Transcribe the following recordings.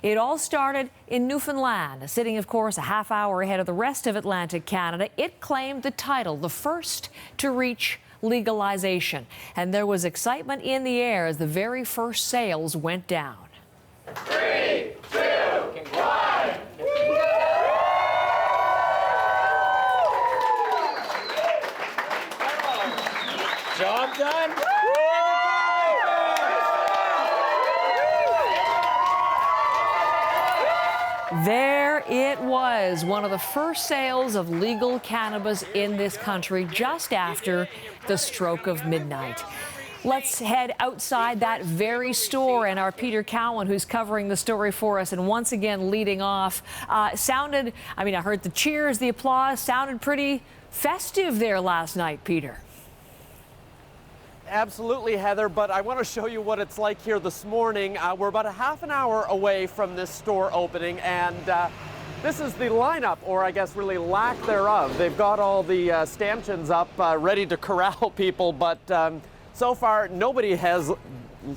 It all started in Newfoundland, sitting, of course, a half hour ahead of the rest of Atlantic Canada. It claimed the title, the first to reach legalization. And there was excitement in the air as the very first sales went down. 3, 2, 1. Job done. There it was, one of the first sales of legal cannabis in this country just after the stroke of midnight. Let's head outside that very store, and our Peter Cowan, who's covering the story for us and once again leading off, I heard the cheers, the applause, sounded pretty festive there last night, Peter. Absolutely, Heather, but I want to show you what it's like here this morning. We're about a half an hour away from this store opening, and this is the lineup, or I guess really lack thereof. They've got all the stanchions up ready to corral people, but so far nobody has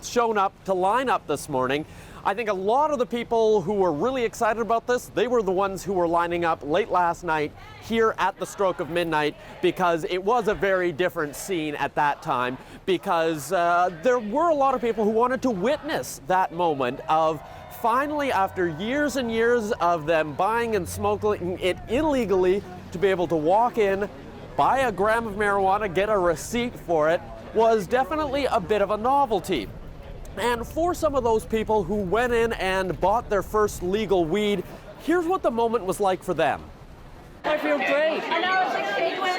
shown up to line up this morning. I think a lot of the people who were really excited about this, they were the ones who were lining up late last night here at the stroke of midnight, because it was a very different scene at that time, because there were a lot of people who wanted to witness that moment of finally, after years and years of them buying and smoking it illegally, to be able to walk in, buy a gram of marijuana, get a receipt for it, was definitely a bit of a novelty. And for some of those people who went in and bought their first legal weed, here's what the moment was like for them. I feel great.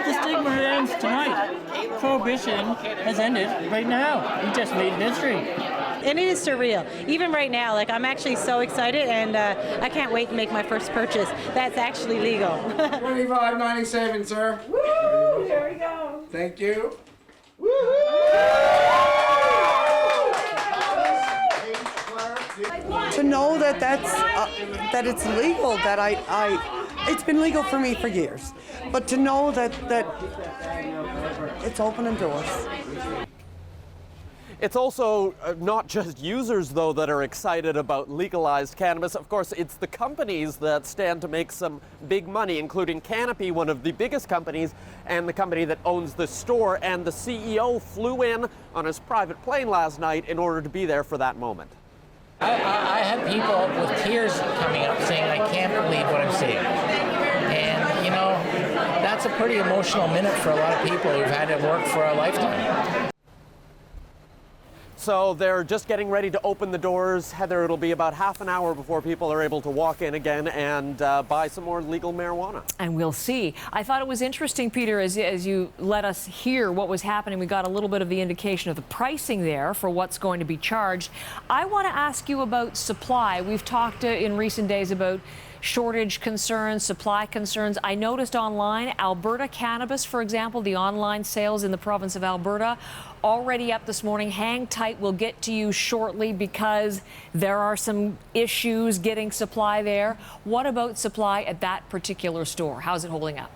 The stigma ends tonight. Prohibition has ended right now. We just made history. And it is surreal. Even right now, I'm actually so excited, and I can't wait to make my first purchase. That's actually legal. $25.97, sir. Woo! There we go. Thank you. To know that that it's legal, it's been legal for me for years, but to know that it's opening doors. It's also not just users, though, that are excited about legalized cannabis. Of course, it's the companies that stand to make some big money, including Canopy, one of the biggest companies, and the company that owns the store. And the CEO flew in on his private plane last night in order to be there for that moment. I had people with tears coming up saying, I can't believe what I'm seeing. And, that's a pretty emotional minute for a lot of people who've had to work for a lifetime. So they're just getting ready to open the doors. Heather, it'll be about half an hour before people are able to walk in again and buy some more legal marijuana. And we'll see. I thought it was interesting, Peter, as you let us hear what was happening. We got a little bit of the indication of the pricing there for what's going to be charged. I want to ask you about supply. We've talked in recent days about shortage concerns, supply concerns. I noticed online, Alberta Cannabis, for example, the online sales in the province of Alberta, already up this morning. Hang tight, we'll get to you shortly because there are some issues getting supply there. What about supply at that particular store? How's it holding up?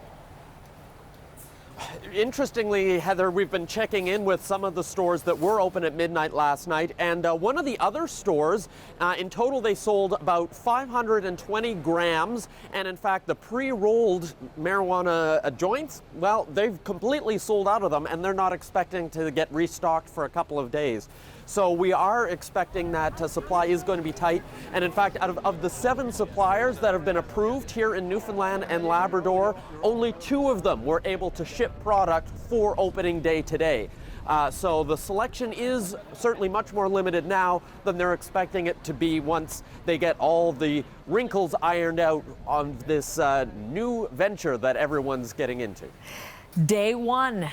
Interestingly, Heather, we've been checking in with some of the stores that were open at midnight last night, and one of the other stores, in total they sold about 520 grams, and in fact the pre-rolled marijuana joints, well, they've completely sold out of them, and they're not expecting to get restocked for a couple of days. So we are expecting that supply is going to be tight. And in fact, out of the 7 suppliers that have been approved here in Newfoundland and Labrador, only 2 of them were able to ship product for opening day today. So the selection is certainly much more limited now than they're expecting it to be once they get all the wrinkles ironed out on this new venture that everyone's getting into. Day 1.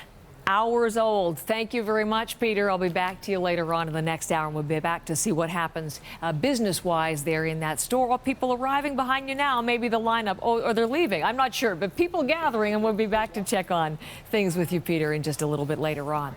Hours old. Thank you very much, Peter. I'll be back to you later on in the next hour, and we'll be back to see what happens business-wise there in that store. Well, people arriving behind you now, maybe the lineup, or they're leaving. I'm not sure, but people gathering, and we'll be back to check on things with you, Peter, in just a little bit later on.